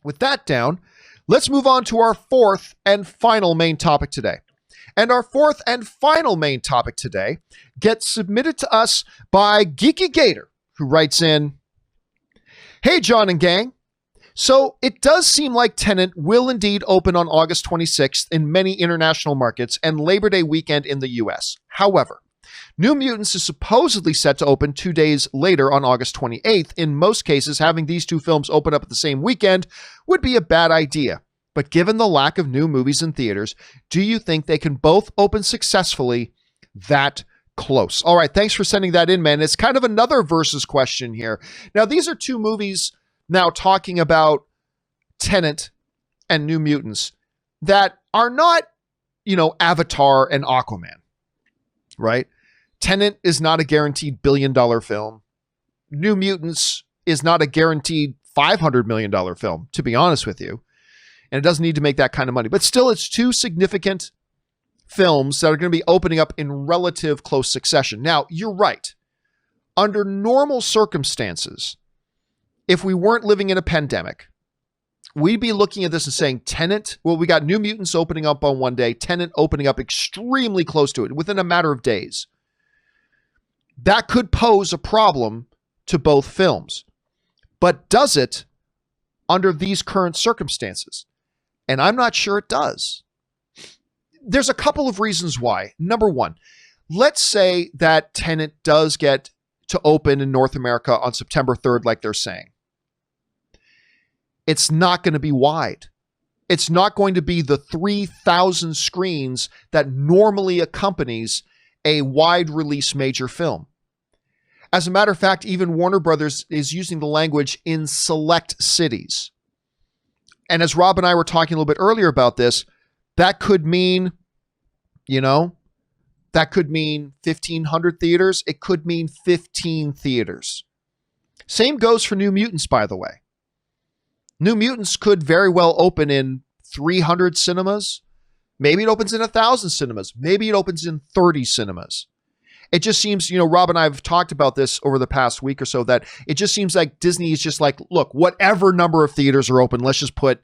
With that down, let's move on to our fourth and final main topic today. And our fourth and final main topic today gets submitted to us by Geeky Gator, who writes in, "Hey, John and gang. So it does seem like Tenet will indeed open on August 26th in many international markets and Labor Day weekend in the US. However, New Mutants is supposedly set to open 2 days later on August 28th. In most cases, having these two films open up at the same weekend would be a bad idea. But given the lack of new movies in theaters, do you think they can both open successfully that close?" All right, thanks for sending that in, man. It's kind of another versus question here. Now, these are two movies now talking about Tenet and New Mutants that are not, Avatar and Aquaman, right? Tenet is not a guaranteed billion-dollar film. New Mutants is not a guaranteed $500 million film, to be honest with you. And it doesn't need to make that kind of money. But still, it's two significant films that are going to be opening up in relative close succession. Now, you're right. Under normal circumstances, if we weren't living in a pandemic, we'd be looking at this and saying, Tenet, well, we got New Mutants opening up on one day, Tenet opening up extremely close to it within a matter of days. That could pose a problem to both films. But does it under these current circumstances? And I'm not sure it does. There's a couple of reasons why. Number one, let's say that Tenet does get to open in North America on September 3rd, like they're saying. It's not going to be wide. It's not going to be the 3,000 screens that normally accompanies a wide release major film. As a matter of fact, even Warner Brothers is using the language in select cities. And as Rob and I were talking a little bit earlier about this, that could mean, that could mean 1,500 theaters. It could mean 15 theaters. Same goes for New Mutants, by the way. New Mutants could very well open in 300 cinemas. Maybe it opens in 1,000 cinemas. Maybe it opens in 30 cinemas. It just seems, Rob and I have talked about this over the past week or so, that it just seems like Disney is just like, look, whatever number of theaters are open, let's just put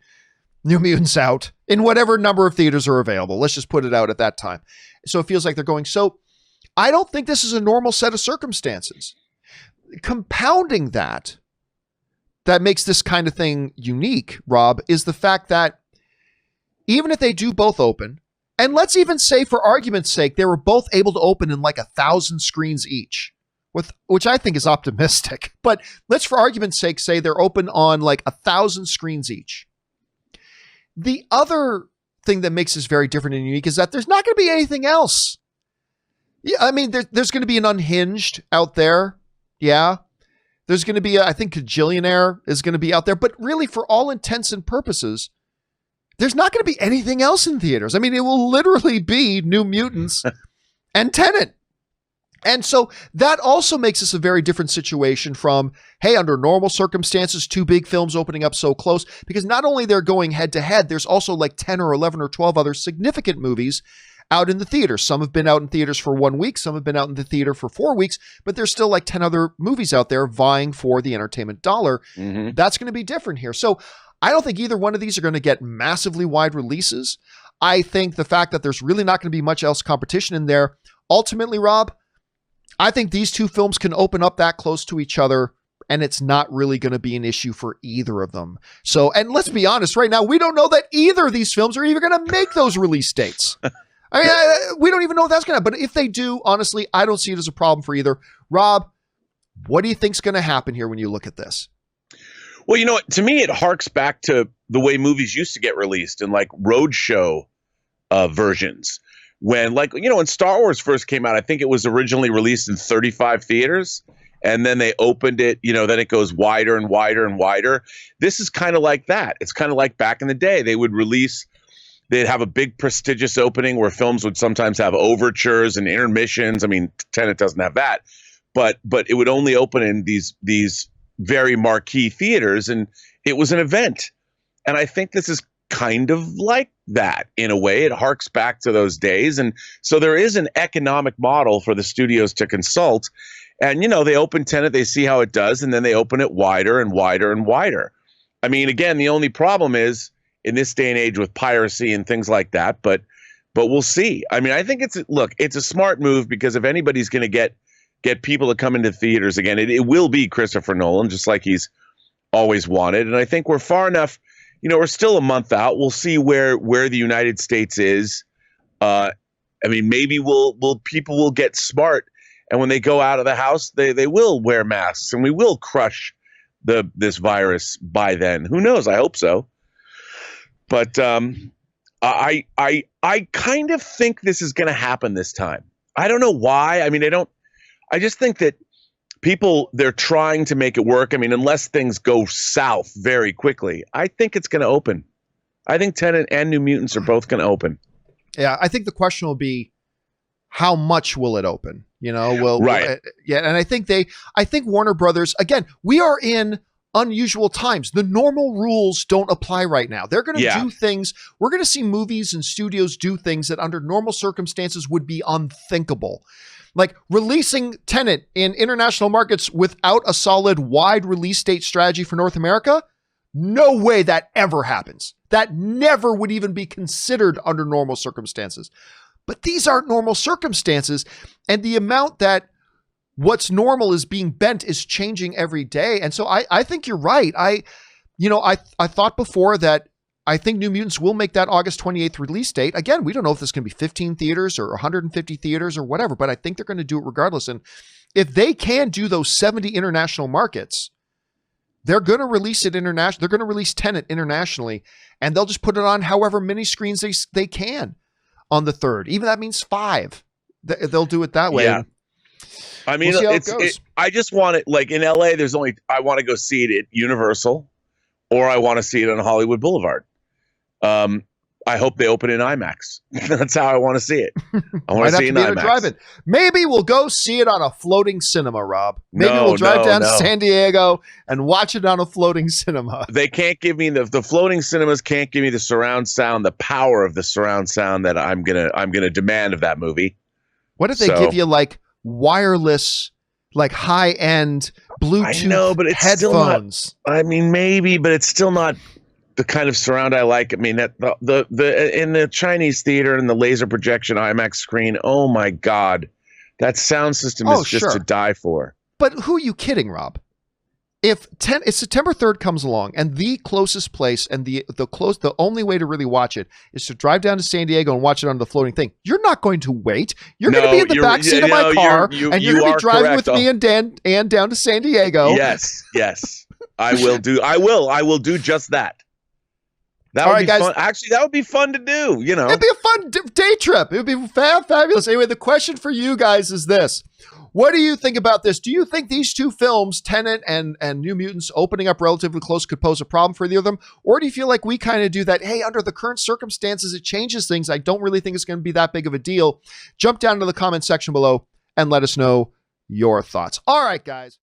New Mutants out in whatever number of theaters are available. Let's just put it out at that time. So it feels like they're going. So I don't think this is a normal set of circumstances. Compounding that makes this kind of thing unique, Rob, is the fact that even if they do both open, and let's even say, for argument's sake, they were both able to open in like 1,000 screens each, which I think is optimistic. But let's, for argument's sake, say they're open on like 1,000 screens each. The other thing that makes this very different and unique is that there's not going to be anything else. Yeah, I mean, there's going to be an Unhinged out there. Yeah. There's going to be, I think, Kajillionaire is going to be out there. But really, for all intents and purposes, there's not going to be anything else in theaters. I mean, it will literally be New Mutants and Tenet. And so that also makes this a very different situation from, hey, under normal circumstances, two big films opening up so close, because not only they're going head to head, there's also like 10 or 11 or 12 other significant movies out in the theater. Some have been out in theaters for 1 week. Some have been out in the theater for 4 weeks, but there's still like 10 other movies out there vying for the entertainment dollar. Mm-hmm. That's going to be different here. So I don't think either one of these are going to get massively wide releases. I think the fact that there's really not going to be much else competition in there, ultimately, Rob, I think these two films can open up that close to each other, and it's not really going to be an issue for either of them. So, and let's be honest, right now, we don't know that either of these films are even going to make those release dates. I mean, we don't even know if that's going to happen. But if they do, honestly, I don't see it as a problem for either. Rob, what do you think's going to happen here when you look at this? Well, to me, it harks back to the way movies used to get released in like roadshow versions. When when Star Wars first came out, I think it was originally released in 35 theaters. And then they opened it, then it goes wider and wider and wider. This is kind of like that. It's kind of like back in the day. They'd have a big prestigious opening where films would sometimes have overtures and intermissions. I mean, Tenet doesn't have that. But it would only open in these very marquee theaters, and it was an event. And I think this is kind of like that in a way. It harks back to those days. And so there is an economic model for the studios to consult. And, they open Tenet, they see how it does, and then they open it wider and wider and wider. I mean, again, the only problem is in this day and age with piracy and things like that, but we'll see. I mean, I think it's a smart move, because if anybody's going to get people to come into theaters again, it will be Christopher Nolan, just like he's always wanted. And I think we're far enough, we're still a month out. We'll see where the United States is. I mean, maybe people will get smart, and when they go out of the house, they will wear masks, and we will crush this virus by then. Who knows? I hope so. But I kind of think this is going to happen this time. I don't know why. I mean, I just think that they're trying to make it work. I mean, unless things go south very quickly, I think it's going to open. I think Tenet and New Mutants are both going to open. Yeah, I think the question will be, how much will it open? Right. Yeah, and I think Warner Brothers, again, we are in unusual times. The normal rules don't apply right now. They're going to do things. We're going to see movies and studios do things that under normal circumstances would be unthinkable. Like releasing Tenet in international markets without a solid wide release date strategy for North America. No way that ever happens. That never would even be considered under normal circumstances. But these aren't normal circumstances. And the amount that what's normal is being bent is changing every day. And so I think you're right. I thought before that I think New Mutants will make that August 28th release date. Again, we don't know if this is going to be 15 theaters or 150 theaters or whatever, but I think they're going to do it regardless. And if they can do those 70 international markets, they're going to release it internationally. They're going to release Tenet internationally, and they'll just put it on however many screens they can on the 3rd. Even that means 5. They'll do it that way. Yeah. I mean, I just want it, like in LA, I want to go see it at Universal, or I want to see it on Hollywood Boulevard. I hope they open in IMAX. That's how I want to see it. I want to see it in IMAX. Maybe we'll go see it on a floating cinema, Rob. Maybe we'll drive down to San Diego and watch it on a floating cinema. They can't give me the floating cinemas can't give me the surround sound, the power of the surround sound that I'm gonna demand of that movie. What if they give you like wireless, like high end Bluetooth headphones? Still not, I mean, maybe, but it's still not the kind of surround I like. I mean, that the in the Chinese theater and the laser projection IMAX screen. Oh my God, that sound system is just to die for. But who are you kidding, Rob? If September 3rd comes along and the closest place and the only way to really watch it is to drive down to San Diego and watch it on the floating thing, you're not going to wait. You're going to be in the back seat of my car and you're going to be driving with me and Dan down to San Diego. Yes. I will do just that. That would be fun. Actually, that would be fun to do, It'd be a fun day trip. It would be fabulous. Anyway, the question for you guys is this. What do you think about this? Do you think these two films, Tenet and New Mutants, opening up relatively close could pose a problem for either of them? Or do you feel like we kind of do that, hey, under the current circumstances, it changes things. I don't really think it's going to be that big of a deal. Jump down to the comment section below and let us know your thoughts. All right, guys.